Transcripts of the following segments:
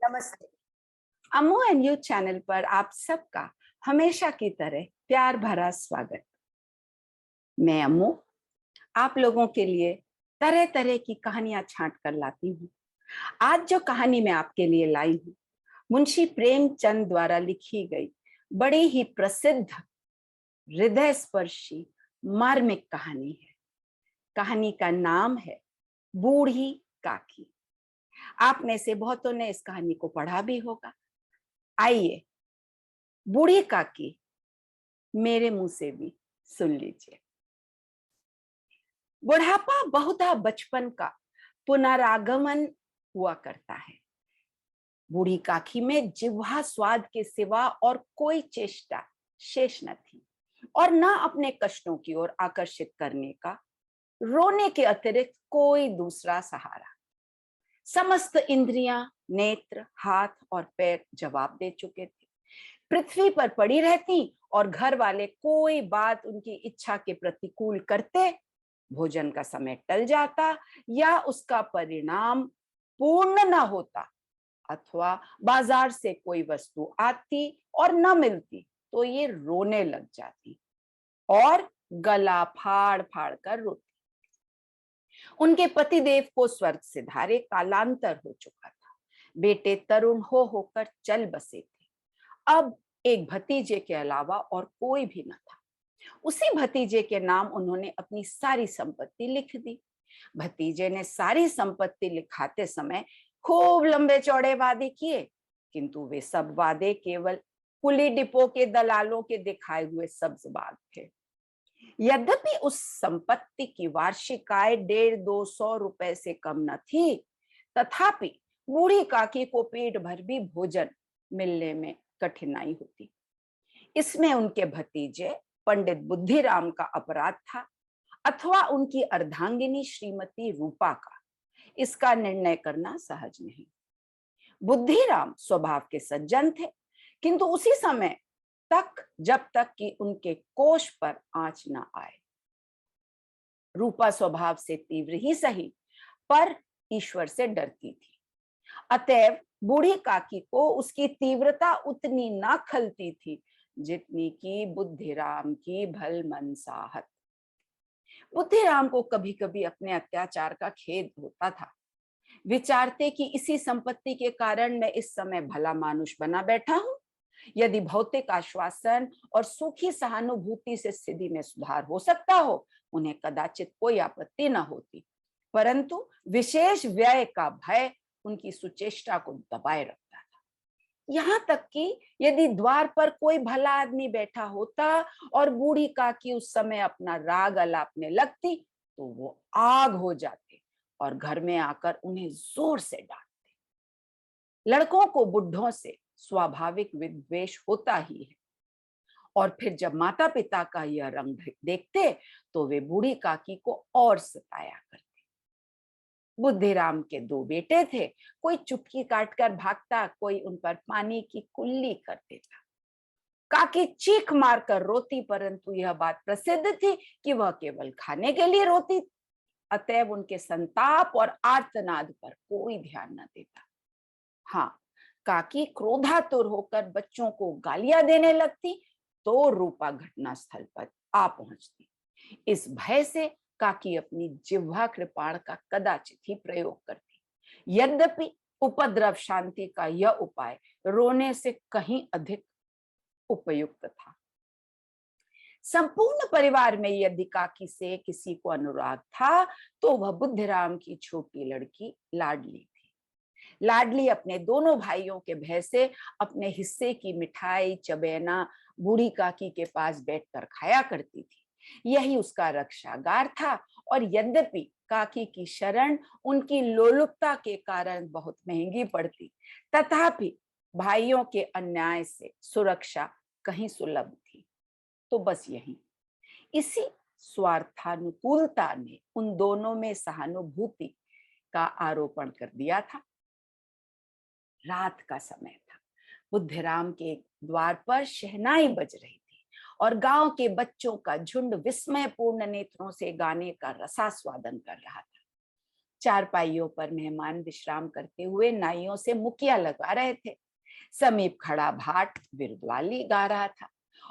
नमस्ते। अम्मू and you channel पर आप सबका हमेशा की तरह प्यार भरा स्वागत। मैं अम्मू आप लोगों के लिए तरह तरह की कहानियां छांट कर लाती हूँ। आज जो कहानी मैं आपके लिए लाई हूँ मुंशी प्रेमचंद द्वारा लिखी गई बड़ी ही प्रसिद्ध हृदय स्पर्शी मार्मिक कहानी है। कहानी का नाम है बूढ़ी काकी। आप में से बहुतों ने इस कहानी को पढ़ा भी होगा। आइए बूढ़ी काकी मेरे मुंह से भी सुन लीजिए। बुढ़ापा बहुधा बचपन का पुनरागमन हुआ करता है। बूढ़ी काकी में जिह्वा स्वाद के सिवा और कोई चेष्टा शेष न थी और न अपने कष्टों की ओर आकर्षित करने का रोने के अतिरिक्त कोई दूसरा सहारा। समस्त इंद्रियां, नेत्र, हाथ और पैर जवाब दे चुके थे। पृथ्वी पर पड़ी रहती और घर वाले कोई बात उनकी इच्छा के प्रतिकूल करते, भोजन का समय टल जाता या उसका परिणाम पूर्ण न होता अथवा बाजार से कोई वस्तु आती और न मिलती तो ये रोने लग जाती और गला फाड़ फाड़ कर रोती। उनके पतिदेव को स्वर्ग से धारे कालांतर हो चुका था। बेटे तरुण हो होकर चल बसे थे। अब एक भतीजे के अलावा और कोई भी न था। उसी भतीजे के नाम उन्होंने अपनी सारी संपत्ति लिख दी। भतीजे ने सारी संपत्ति लिखाते समय खूब लंबे चौड़े वादे किए, किंतु वे सब वादे केवल कुली डिपो के दलालों के दिखाए हुए सब्ज बाग थे। यद्यपि उस संपत्ति की वार्षिक आय 150-200 रुपए से कम न थी, तथापि बूढ़ी काकी को पेट भर भी भोजन मिलने में कठिनाई होती। इसमें उनके भतीजे पंडित बुद्धिराम का अपराध था अथवा उनकी अर्धांगिनी श्रीमती रूपा का, इसका निर्णय करना सहज नहीं। बुद्धिराम स्वभाव के सज्जन थे, किंतु उसी समय तक जब तक कि उनके कोष पर आंच न आए। रूपा स्वभाव से तीव्र ही सही पर ईश्वर से डरती थी, अतएव बूढ़ी काकी को उसकी तीव्रता उतनी ना खलती थी जितनी की बुद्धिराम की भलमनसाहत। बुद्धिराम को कभी कभी अपने अत्याचार का खेद होता था। विचारते कि इसी संपत्ति के कारण मैं इस समय भला मानुष बना बैठा हूं। यदि भौतिक आश्वासन और सूखी सहानुभूति से स्थिति में सुधार हो सकता हो, उन्हें कदाचित कोई आपत्ति न होती, परंतु विशेष व्यय का भय उनकी सुचेष्टा को दबाए रखता था। यहाँ तक कि यदि द्वार पर कोई भला आदमी बैठा होता और बूढ़ी काकी उस समय अपना राग अलापने लगती तो वो आग हो जाते और घर में आकर उन्हें जोर से डांटते। लड़कों को बुढ़ों से स्वाभाविक विद्वेष होता ही है और फिर जब माता पिता का यह रंग देखते तो वे बूढ़ी काकी को और सताया करते। बुद्धिराम के 2 बेटे थे। कोई चुटकी काटकर भागता, कोई उन पर पानी की कुल्ली कर देता। काकी चीख मारकर रोती, परंतु यह बात प्रसिद्ध थी कि वह केवल खाने के लिए रोती, अतएव उनके संताप और आर्तनाद पर कोई ध्यान न देता। हाँ, काकी क्रोधातुर होकर बच्चों को गालियां देने लगती तो रूपा घटनास्थल पर आ पहुंचती। इस भय से काकी अपनी जिह्वा कृपाण का कदाचित ही प्रयोग करती। यद्यपि उपद्रव शांति का यह उपाय रोने से कहीं अधिक उपयुक्त था। संपूर्ण परिवार में यदि काकी से किसी को अनुराग था तो वह बुद्धिराम की छोटी लड़की लाडली थी। लाडली अपने दोनों भाइयों के भय से अपने हिस्से की मिठाई चबेना बूढ़ी काकी के पास बैठकर खाया करती थी। यही उसका रक्षागार था और यद्यपि काकी की शरण उनकी लोलुपता के कारण बहुत महंगी पड़ती, तथापि भाइयों के अन्याय से सुरक्षा कहीं सुलभ थी। तो बस यही, इसी स्वार्थानुकूलता ने उन दोनों में सहानुभूति का आरोपण कर दिया था। रात का समय था। बुद्धिराम के द्वार पर शहनाई बज रही थी और गांव के बच्चों का झुंड विस्मयपूर्ण नेत्रों से गाने का रसास्वादन कर रहा था। चारपाइयों पर मेहमान विश्राम करते हुए नाइयों से मुखिया लगा रहे थे। समीप खड़ा भाट बिरदवाली गा रहा था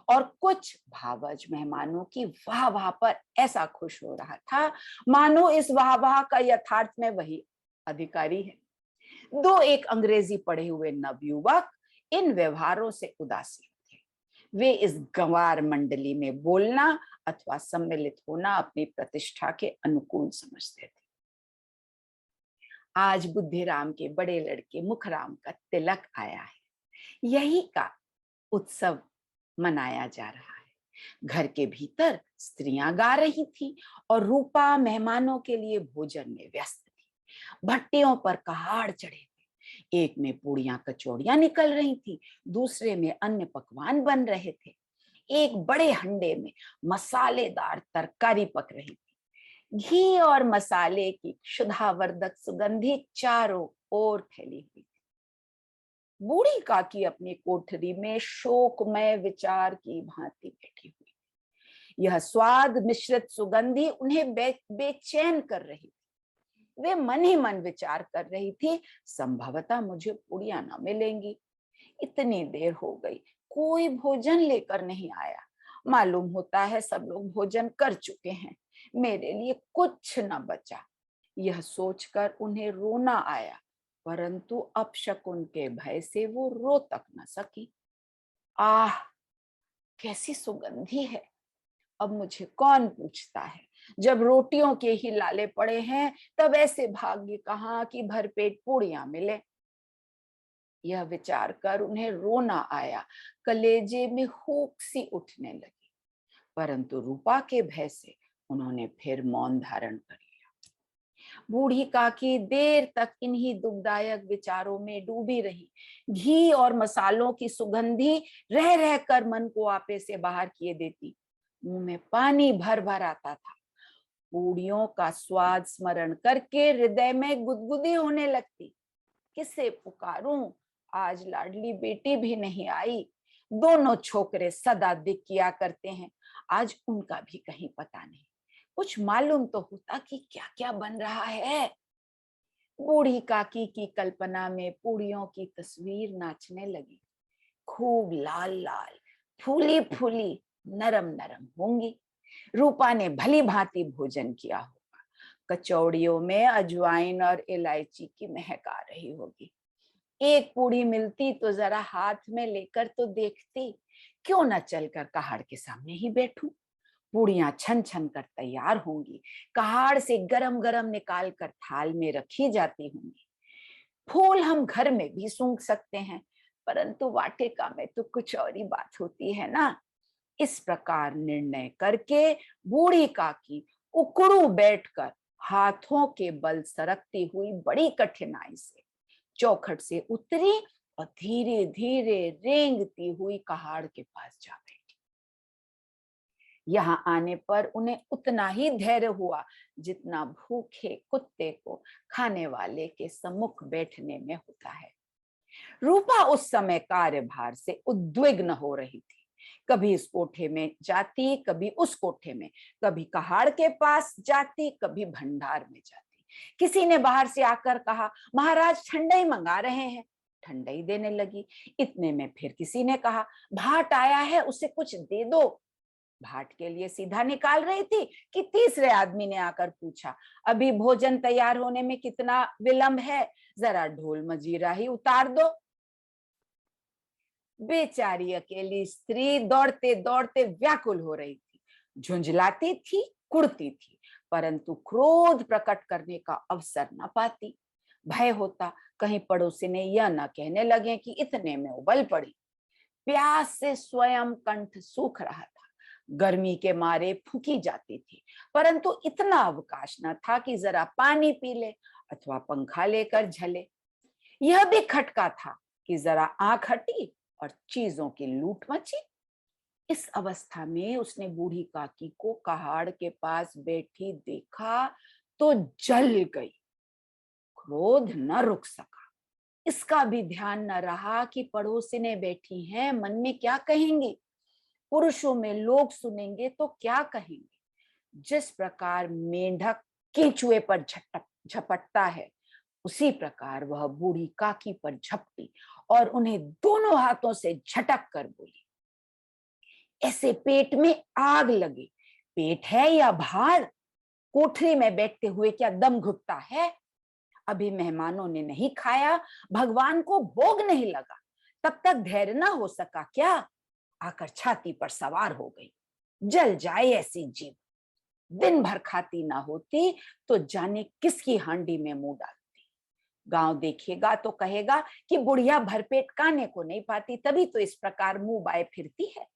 और कुछ भावज मेहमानों की वाह वाह पर ऐसा खुश हो रहा था मानो इस वाह वाह का यथार्थ में वही अधिकारी है। दो एक अंग्रेजी पढ़े हुए नवयुवक इन व्यवहारों से उदासीन थे। वे इस गंवार मंडली में बोलना अथवा सम्मिलित होना अपनी प्रतिष्ठा के अनुकूल समझते थे। आज बुद्धिराम के बड़े लड़के मुखराम का तिलक आया है, यही का उत्सव मनाया जा रहा है। घर के भीतर स्त्रियां गा रही थी और रूपा मेहमानों के लिए भोजन में व्यस्त थी। भट्टियों पर कहाड़ चढ़े थे, एक में पूड़ियां कचौड़ियां निकल रही थी, दूसरे में अन्य पकवान बन रहे थे। एक बड़े हंडे में मसालेदार तरकारी पक रही थी। घी और मसाले की क्षुधावर्धक सुगंधी चारों ओर फैली हुई। बूढ़ी काकी अपनी कोठरी में शोकमय विचार की भांति बैठी हुई। यह स्वाद मिश्रित सुगंधी उन्हें बेचैन कर रही थी। वे मन ही मन विचार कर रही थी, संभवतः मुझे पूड़ियां न मिलेंगी। इतनी देर हो गई, कोई भोजन लेकर नहीं आया। मालूम होता है सब लोग भोजन कर चुके हैं, मेरे लिए कुछ न बचा। यह सोचकर उन्हें रोना आया, परंतु अपशकुन के भय से वो रो तक न सकी। आह, कैसी सुगंधी है! अब मुझे कौन पूछता है, जब रोटियों के ही लाले पड़े हैं तब ऐसे भाग्य कहाँ कि भरपेट पूड़ियां मिले। यह विचार कर उन्हें रोना आया, कलेजे में हुक सी उठने लगी, परंतु रूपा के भय से उन्होंने फिर मौन धारण कर लिया। बूढ़ी काकी देर तक इन्हीं दुखदायक विचारों में डूबी रही। घी और मसालों की सुगंधी रह रहकर मन को आपे से बाहर किए देती। मुंह में पानी भर भर आता था। पूड़ियों का स्वाद स्मरण करके हृदय में गुदगुदी होने लगती। किसे पुकारूं, आज लाडली बेटी भी नहीं आई। दोनों छोकरे सदा दिक किया करते हैं, आज उनका भी कहीं पता नहीं। कुछ मालूम तो होता कि क्या क्या बन रहा है। बूढ़ी काकी की कल्पना में पूड़ियों की तस्वीर नाचने लगी। खूब लाल लाल, फूली फूली, नरम नरम होंगी। रूपा ने भली भांति भोजन किया होगा। कचौड़ियों में अजवाइन और इलायची की महक आ रही होगी। एक पूड़ी मिलती तो जरा हाथ में लेकर तो देखती, क्यों न चलकर कहाड़ के सामने ही बैठूं। पूड़ियां छन छन कर तैयार होंगी, कहाड़ से गरम गरम निकाल कर थाल में रखी जाती होंगी। फूल हम घर में भी सूंघ सकते हैं, परंतु वाटिका में तो कुछ और ही बात होती है ना। इस प्रकार निर्णय करके बूढ़ी काकी उकड़ू बैठकर हाथों के बल सरकती हुई बड़ी कठिनाई से चौखट से उतरी और धीरे धीरे रेंगती हुई कहाड़ के पास जा बैठी। यहाँ आने पर उन्हें उतना ही धैर्य हुआ जितना भूखे कुत्ते को खाने वाले के सम्मुख बैठने में होता है। रूपा उस समय कार्यभार से उद्विग्न हो रही थी। कभी इस कोठे में जाती, कभी उस कोठे में, कभी कहाड़ के पास जाती, कभी भंडार में जाती। किसी ने बाहर से आकर कहा, महाराज ठंडाई मंगा रहे हैं। ठंडाई देने लगी। इतने में फिर किसी ने कहा, भाट आया है, उसे कुछ दे दो। भाट के लिए सीधा निकाल रही थी कि तीसरे आदमी ने आकर पूछा, अभी भोजन तैयार होने में कितना विलंब है, जरा ढोल मजीरा ही उतार दो। बेचारी अकेली स्त्री दौड़ते दौड़ते व्याकुल हो रही थी, झुंझलाती थी, कुड़ती थी, परंतु क्रोध प्रकट करने का अवसर न पाती। भय होता कहीं पड़ोसी ने यह न कहने लगे कि इतने में उबल पड़ी। प्यास से स्वयं कंठ सूख रहा था, गर्मी के मारे फूकी जाती थी, परंतु इतना अवकाश न था कि जरा पानी पी ले अथवा पंखा लेकर झले। यह भी खटका था कि जरा आंख हटी और चीजों की लूट मची। इस अवस्था में उसने बूढ़ी काकी को कहाड़ के पास बैठी देखा तो जल गई। क्रोध न रुक सका। इसका भी ध्यान न रहा कि पड़ोसिनें बैठी हैं, मन में क्या कहेंगी, पुरुषों में लोग सुनेंगे तो क्या कहेंगे। जिस प्रकार मेंढक केंचुए पर झटक झपटता है, उसी प्रकार वह बूढ़ी काकी पर झपटी और उन्हें दोनों हाथों से झटक कर बोली, ऐसे पेट में आग लगे, पेट है या भार? कोठरी में बैठते हुए क्या दम घुटता है? अभी मेहमानों ने नहीं खाया, भगवान को भोग नहीं लगा, तब तक धैर्य ना हो सका क्या? आकर छाती पर सवार हो गई। जल जाए ऐसी जीव, दिन भर खाती ना होती तो जाने किसकी हांडी में मुंह डालती। गांव देखेगा तो कहेगा कि बुढ़िया भरपेट खाने को नहीं पाती, तभी तो इस प्रकार मुंह बाए फिरती है।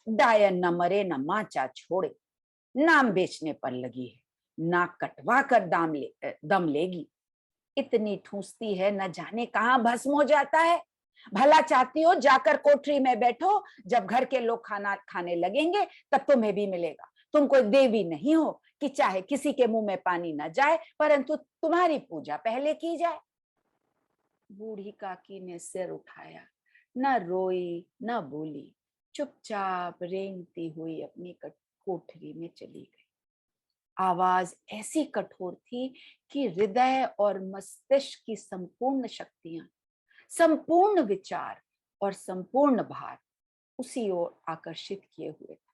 डायन न मरे न माचा छोड़े, नाम बेचने पर लगी है, नाक कटवा कर दम लेगी। इतनी ठूसती है, न जाने कहां भस्म हो जाता है। भला चाहती हो जाकर कोठरी में बैठो, जब घर के लोग खाना खाने लगेंगे तब तुम्हें भी मिलेगा। तुम कोई देवी नहीं हो कि चाहे किसी के मुंह में पानी न जाए, परंतु तुम्हारी पूजा पहले की जाए। बूढ़ी काकी ने सिर उठाया, न रोई न बोली, चुपचाप रेंगती हुई अपनी कोठरी में चली गई। आवाज ऐसी कठोर थी कि हृदय और मस्तिष्क की संपूर्ण शक्तियां, संपूर्ण विचार और संपूर्ण भार उसी ओर आकर्षित किए हुए थे।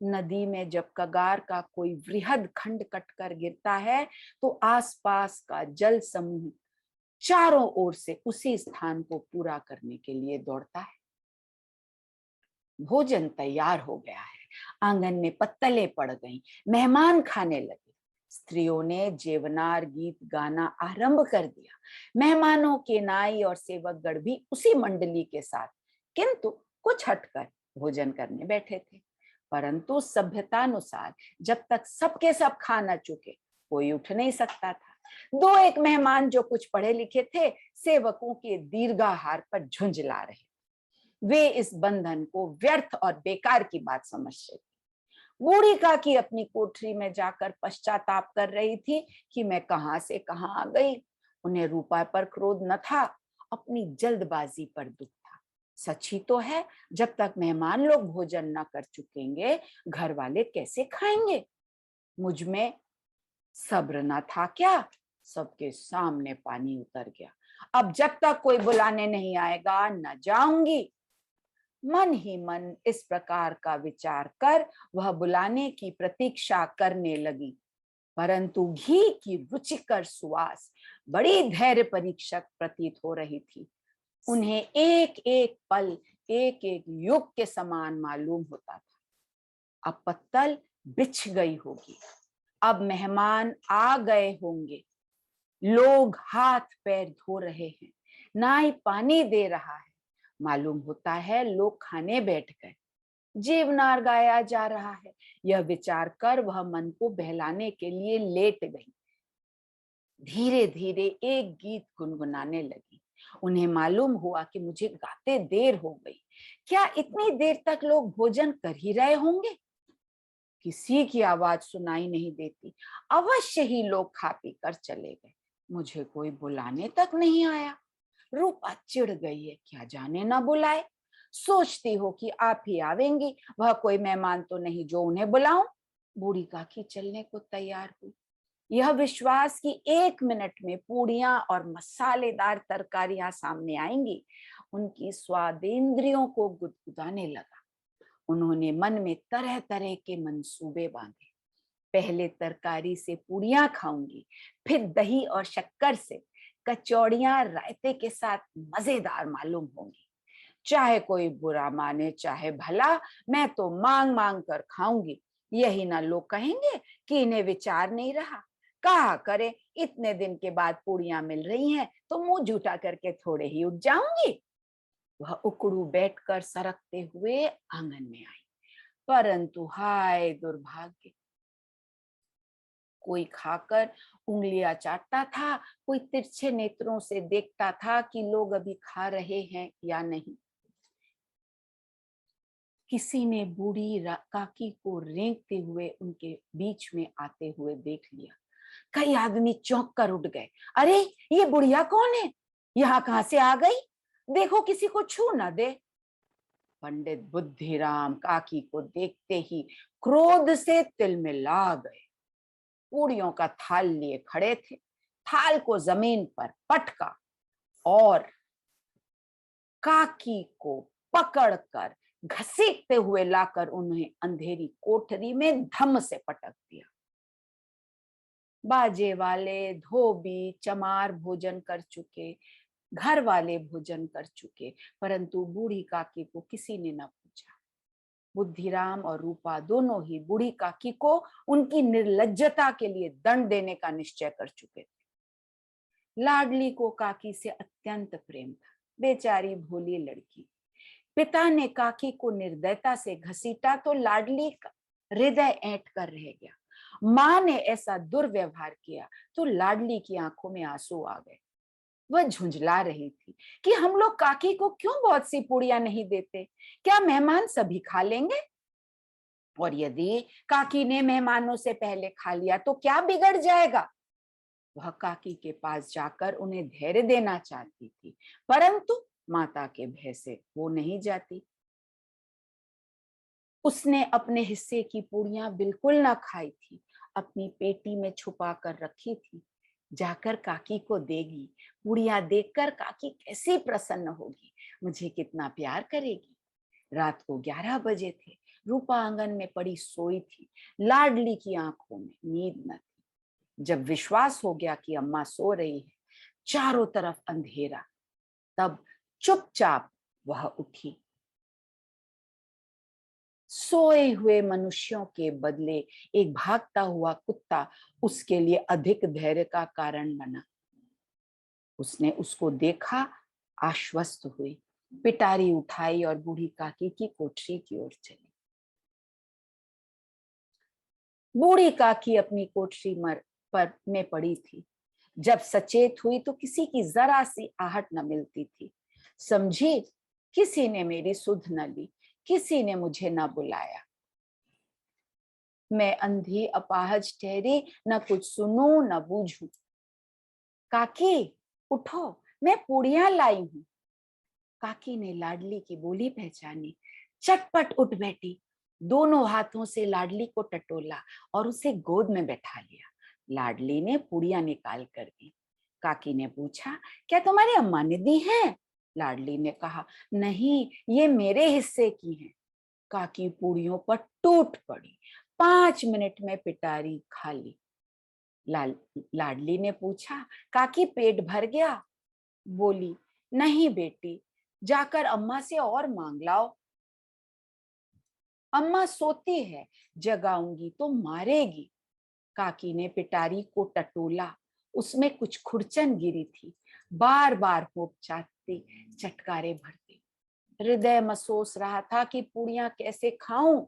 नदी में जब कगार का कोई वृहद खंड कटकर गिरता है तो आसपास का जल समूह चारों ओर से उसी स्थान को पूरा करने के लिए दौड़ता है। भोजन तैयार हो गया है, आंगन में पत्तलें पड़ गईं, मेहमान खाने लगे। स्त्रियों ने जेवनार गीत गाना आरंभ कर दिया। मेहमानों के नाई और सेवकगण भी उसी मंडली के साथ, किंतु कुछ हटकर भोजन करने बैठे थे। परंतु सभ्यतानुसार जब तक सबके सब खा न चुके कोई उठ नहीं सकता था। दो एक मेहमान जो कुछ पढ़े लिखे थे, सेवकों के दीर्घाहार पर झुंझला रहे। वे इस बंधन को व्यर्थ और बेकार की बात समझते। बूढ़ी काकी अपनी कोठरी में जाकर पश्चाताप कर रही थी कि मैं कहां से कहां आ गई। उन्हें रूपा पर क्रोध न था, अपनी जल्दबाजी पर दुख था। सच ही तो है, जब तक मेहमान लोग भोजन न कर चुकेंगे घर वाले कैसे खाएंगे। मुझ में सब्र न था क्या? सबके सामने पानी उतर गया। अब जब तक कोई बुलाने नहीं आएगा न जाऊंगी। मन ही मन इस प्रकार का विचार कर वह बुलाने की प्रतीक्षा करने लगी, परंतु घी की रुचिकर सुवास बड़ी धैर्य परीक्षक प्रतीत हो रही थी। उन्हें एक एक पल एक एक युग के समान मालूम होता था। अब पत्तल बिछ गई होगी, अब मेहमान आ गए होंगे, लोग हाथ पैर धो रहे हैं, नाई पानी दे रहा है, मालूम होता है लोग खाने बैठ गए, जीवनार गाया जा रहा है। यह विचार कर वह मन को बहलाने के लिए लेट गई। धीरे धीरे एक गीत गुनगुनाने लगी। उन्हें मालूम हुआ कि मुझे गाते देर हो गई। क्या इतनी देर तक लोग भोजन कर ही रहे होंगे? किसी की आवाज सुनाई नहीं देती। अवश्य ही लोग खा पी कर चले गए, मुझे कोई बुलाने तक नहीं आया। रूपा चिढ़ गई है, क्या जाने ना बुलाए। सोचती हो कि आप ही आवेंगी, वह कोई मेहमान तो नहीं जो उन्हें बुलाऊं। बूढ़ी काकी चलने को तैयार हुई। यह विश्वास कि 1 मिनट में पूड़ियां और मसालेदार तरकारियां सामने आएंगी उनकी स्वादेंद्रियों को गुदगुदाने लगा। उन्होंने मन में तरह तरह के मंसूबे बांधे। पहले तरकारी से पूड़ियां खाऊंगी, फिर दही और शक्कर से कचौड़ियां रायते के साथ मजेदार मालूम होंगी। चाहे कोई बुरा माने चाहे भला, मैं तो मांग मांग कर खाऊंगी। यही ना लोग कहेंगे कि इन्हें विचार नहीं रहा। कहा करे, इतने दिन के बाद पूड़ियां मिल रही हैं तो मुंह झूठा करके थोड़े ही उठ जाऊंगी। वह उकड़ू बैठकर सरकते हुए आंगन में आई, परंतु हाय दुर्भाग्य, कोई खाकर उंगलियां चाटता था, कोई तिरछे नेत्रों से देखता था कि लोग अभी खा रहे हैं या नहीं। किसी ने बूढ़ी काकी को रेंगते हुए उनके बीच में आते हुए देख लिया। कई आदमी चौंक कर उठ गए। अरे ये बुढ़िया कौन है, यहाँ कहां से आ गई? देखो किसी को छू ना दे। पंडित बुद्धिराम काकी को देखते ही क्रोध से तिलमिला गए। पूड़ियों का थाल लिए खड़े थे, थाल को जमीन पर पटका और काकी को पकड़कर घसीटते हुए लाकर उन्हें अंधेरी कोठरी में धम से पटक दिया। बाजे वाले, धोबी, चमार भोजन कर चुके, घर वाले भोजन कर चुके, परंतु बूढ़ी काकी को किसी ने न पूछा। बुद्धिराम और रूपा दोनों ही बूढ़ी काकी को उनकी निर्लज्जता के लिए दंड देने का निश्चय कर चुके थे। लाडली को काकी से अत्यंत प्रेम था, बेचारी भोली लड़की। पिता ने काकी को निर्दयता से घसीटा तो लाडली का हृदय ऐंठ कर रह गया। माँ ने ऐसा दुर्व्यवहार किया तो लाडली की आंखों में आंसू आ गए। वह झुंझला रही थी कि हम लोग काकी को क्यों बहुत सी पूड़ियां नहीं देते, क्या मेहमान सभी खा लेंगे? और यदि काकी ने मेहमानों से पहले खा लिया तो क्या बिगड़ जाएगा? वह काकी के पास जाकर उन्हें धैर्य देना चाहती थी, परंतु माता के भय से वो नहीं जाती। उसने अपने हिस्से की पूड़ियां बिल्कुल ना खाई थी, अपनी पेटी में छुपा कर रखी थी। जाकर काकी को देगी, पूड़ियां देखकर काकी कैसी प्रसन्न होगी, मुझे कितना प्यार करेगी। रात को 11 बजे थे। रूपा आंगन में पड़ी सोई थी। लाडली की आंखों में नींद न थी। जब विश्वास हो गया कि अम्मा सो रही है, चारों तरफ अंधेरा, तब चुपचाप वह उठी। सोए हुए मनुष्यों के बदले एक भागता हुआ कुत्ता उसके लिए अधिक धैर्य का कारण बना। उसने उसको देखा, आश्वस्त हुई, पिटारी उठाई और बूढ़ी काकी की कोठरी की ओर चली। बूढ़ी काकी अपनी कोठरी में पड़ी थी। जब सचेत हुई तो किसी की जरा सी आहट न मिलती थी। समझी, किसी ने मेरी सुध न ली, किसी ने मुझे न बुलाया। मैं अंधी अपाहज ठहरी, न कुछ सुनूं न बूझूं। काकी उठो, मैं पूड़ियां लाई हूं। काकी ने लाडली की बोली पहचानी, चटपट उठ बैठी, दोनों हाथों से लाडली को टटोला और उसे गोद में बैठा लिया। लाडली ने पूड़ियां निकाल कर दी। काकी ने पूछा, क्या तुम्हारी अम्मा ने दी है? लाडली ने कहा, नहीं, ये मेरे हिस्से की हैं। काकी पूड़ियों पर टूट पड़ी। 5 मिनट में पिटारी खा ली। लाडली ने पूछा, काकी पेट भर गया? बोली, नहीं बेटी, जाकर अम्मा से और मांग लाओ। अम्मा सोती है, जगाऊंगी तो मारेगी। काकी ने पिटारी को टटोला, उसमें कुछ खुरचन गिरी थी। बार बार होप चाटती, चटकारे भरती। हृदय महसूस रहा था कि पूड़ियां कैसे खाऊं।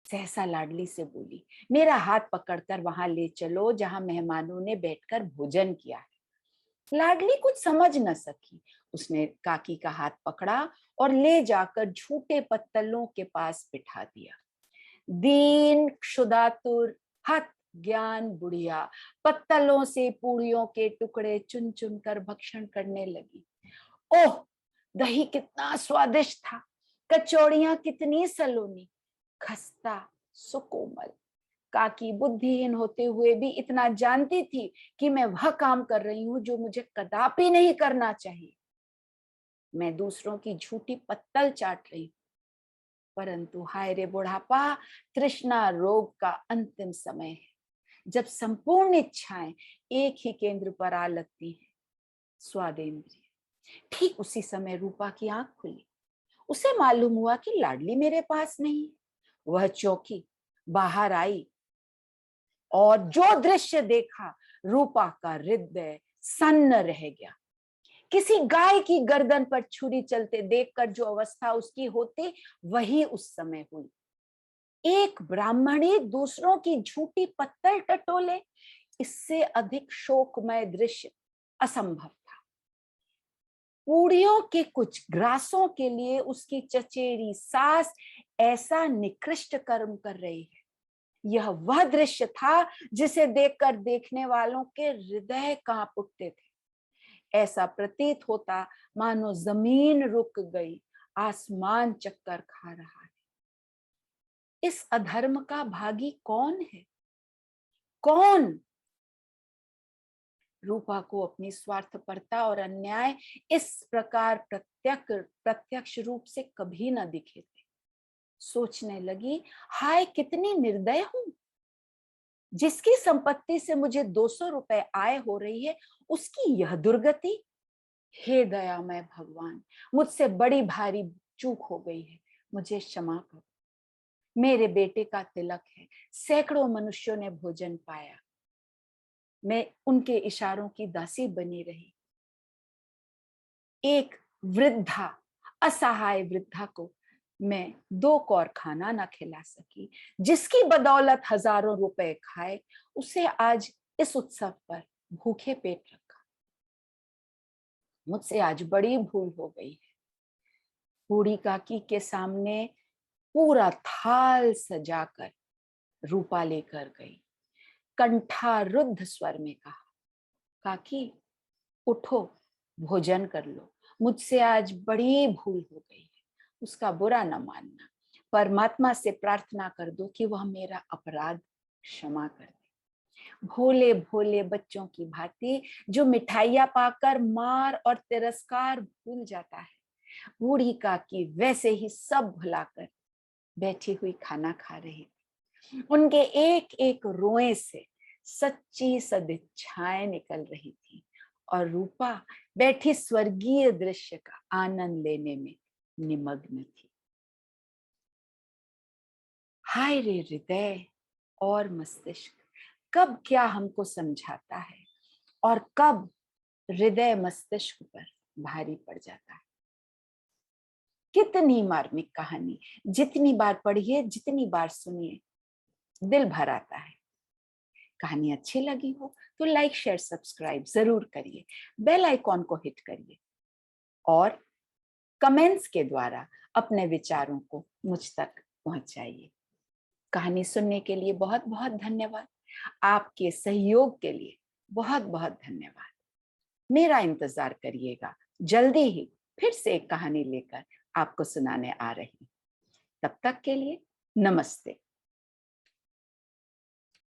सहसा लाडली से बोली, मेरा हाथ पकड़कर वहां ले चलो जहां मेहमानों ने बैठकर भोजन किया है। लाडली कुछ समझ न सकी। उसने काकी का हाथ पकड़ा और ले जाकर झूठे पत्तलों के पास बिठा दिया। दीन क्षुधातुर हत ज्ञान बुढ़िया पत्तलों से पूड़ियों के टुकड़े चुन चुन कर भक्षण करने लगी। ओह, दही कितना स्वादिष्ट था, कचौड़ियां कितनी सलोनी, खस्ता सुकोमल। काकी बुद्धिहीन होते हुए भी इतना जानती थी कि मैं वह काम कर रही हूं जो मुझे कदापि नहीं करना चाहिए। मैं दूसरों की झूठी पत्तल चाट रही हूं, परंतु हाय रे बुढ़ापा, तृष्णा रोग का अंतिम समय है, जब संपूर्ण इच्छाएं एक ही केंद्र पर आ लगती हैं, स्वादेंद्रिय। ठीक उसी समय रूपा की आंख खुली। उसे मालूम हुआ कि लाडली मेरे पास नहीं है। वह चौंकी, बाहर आई और जो दृश्य देखा, रूपा का हृदय सन्न रह गया। किसी गाय की गर्दन पर छुरी चलते देखकर जो अवस्था उसकी होती, वही उस समय हुई। एक ब्राह्मणी दूसरों की झूठी पत्तल टटोले, इससे अधिक शोकमय दृश्य असंभव था। पूड़ियों के कुछ ग्रासों के लिए उसकी चचेरी सास ऐसा निकृष्ट कर्म कर रही है। यह वह दृश्य था जिसे देखकर देखने वालों के हृदय कांप उठते थे। ऐसा प्रतीत होता मानो जमीन रुक गई, आसमान चक्कर खा रहा है। इस अधर्म का भागी कौन है? कौन? रूपा को अपनी स्वार्थपरता और अन्याय इस प्रकार प्रत्यक्ष रूप से कभी न दिखे थे। सोचने लगी, हाय कितनी निर्दय हूं। जिसकी संपत्ति से मुझे 200 रुपए आय हो रही है, उसकी यह दुर्गति। हे दयामय भगवान, मुझसे बड़ी भारी चूक हो गई है, मुझे क्षमा करो। मेरे बेटे का तिलक है, सैकड़ों मनुष्यों ने भोजन पाया, मैं उनके इशारों की दासी बनी रही। एक वृद्धा, असहाय वृद्धा को मैं 2 कौर खाना न खिला सकी, जिसकी बदौलत हजारों रुपए खाए, उसे आज इस उत्सव पर भूखे पेट रखा। मुझसे आज बड़ी भूल हो गई है। बूढ़ी काकी के सामने पूरा थाल सजाकर रूपा लेकर गई। कंठारुद्ध स्वर में कहा, काकी उठो, भोजन कर लो, मुझसे आज बड़ी भूल हो गई है, उसका बुरा न मानना। परमात्मा से प्रार्थना कर दो कि वह मेरा अपराध क्षमा कर दे। भोले भोले बच्चों की भांति जो मिठाइयां पाकर मार और तिरस्कार भूल जाता है, बूढ़ी काकी वैसे ही सब भुलाकर बैठी हुई खाना खा रही थी। उनके एक एक रोए से सच्ची सदिच्छाएं निकल रही थी और रूपा बैठी स्वर्गीय दृश्य का आनंद लेने में निमग्न थी। हाय रे हृदय और मस्तिष्क, कब क्या हमको समझाता है और कब हृदय मस्तिष्क पर भारी पड़ जाता है। कितनी मार्मिक कहानी, जितनी बार पढ़िए, जितनी बार सुनिए, दिल भर आता है। कहानी अच्छी लगी हो तो लाइक शेयर सब्सक्राइब जरूर करिए, बेल आइकॉन को हिट करिए और कमेंट्स के द्वारा अपने विचारों को मुझ तक पहुंचाइए। कहानी सुनने के लिए बहुत बहुत धन्यवाद। आपके सहयोग के लिए बहुत बहुत धन्यवाद। मेरा इंतजार करिएगा, जल्दी ही फिर से एक कहानी लेकर आपको सुनाने आ रही हूं। तब तक के लिए नमस्ते।